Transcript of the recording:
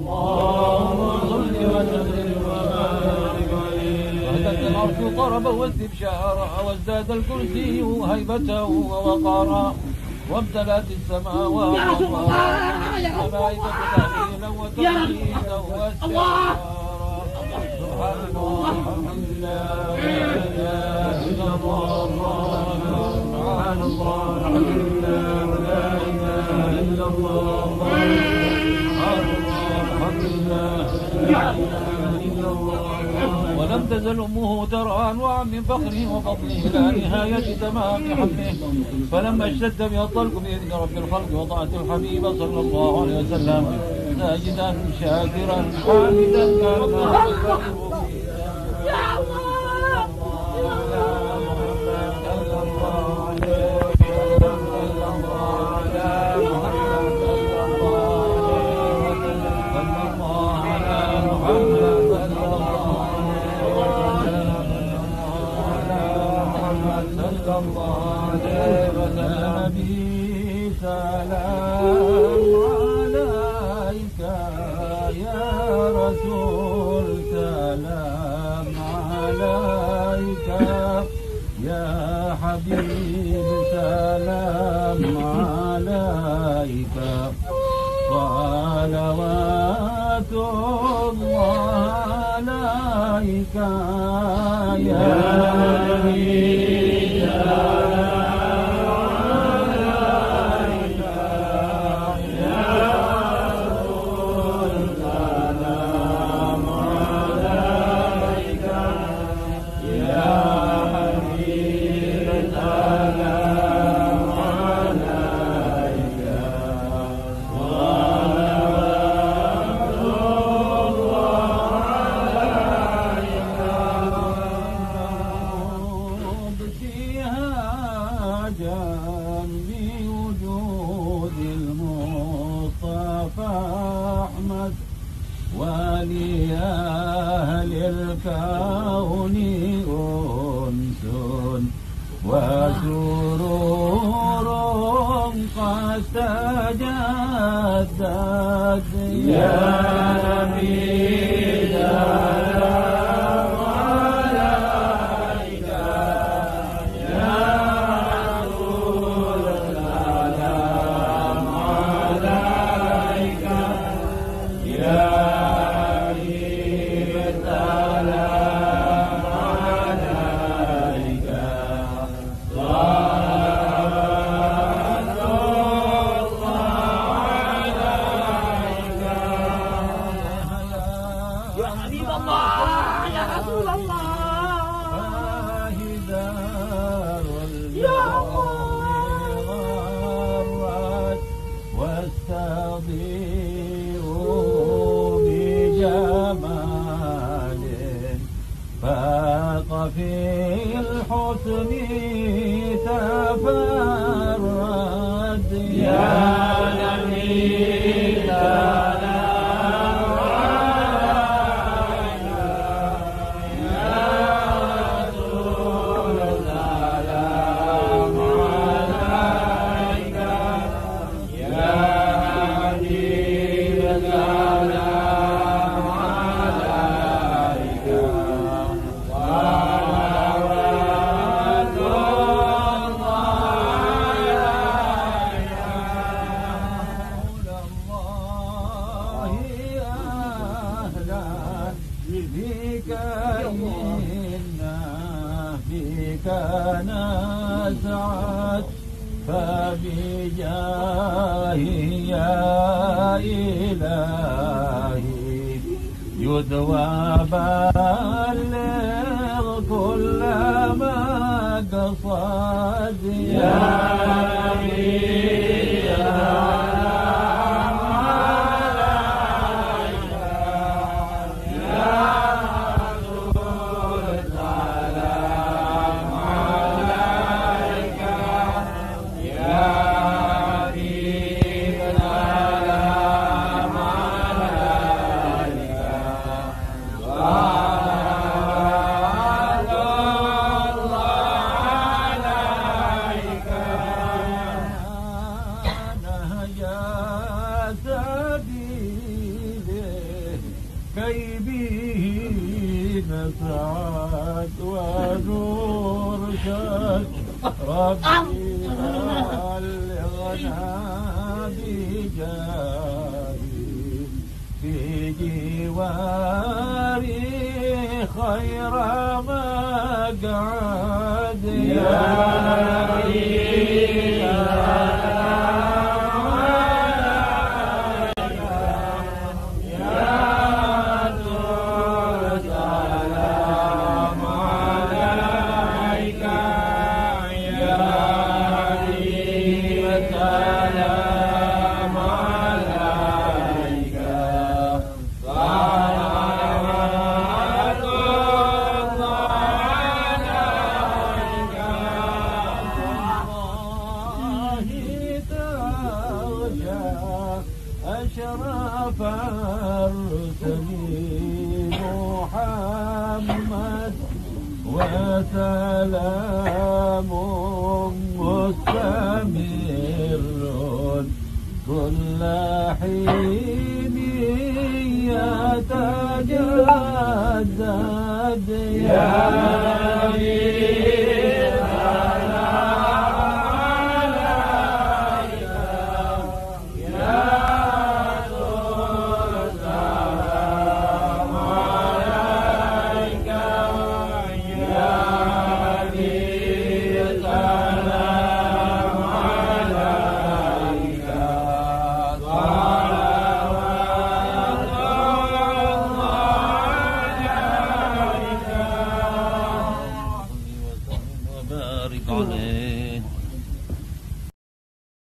اللهم صل وسلم وبارك عليه. واهتز العرش طربا واستبشارا وازداد الكرسي هيبة ووقارا وامتلأت السماوات والملائكة تهليلا وتقديسا واستغفارا. سبحان الله والحمد لله ولا إله إلا الله سبحان الله والحمد لله ولا إله إلا الله سبحان الله والحمد لله ولا إله إلا الله. ولم تزل أمه ترى أنواعا من فخره وفضله إلى نهاية تمام حمله. فلما اشتد بها الطلق بإذن رب الخلق وطاعة الحبيب صلى الله عليه وسلم ساجدا شاكرا حامدا كان يا الله. سلام عليك يا رسول سلام عليك يا حبيب سلام عليك صلوات الله عليك يا نبي ولأهل الكون أنس وسرور قد تجدد يا نبي في الحسن تفرد يا نبي نزعت فبجاهي يا إلهي يدوى بلغ كل مقصد يا نبي شيبه نسعت ونور شد ربي بلغنا بجاري في جواري خير مقعد يا أشرف الرسل محمد وسلام مستمر كل حين يتجدد يا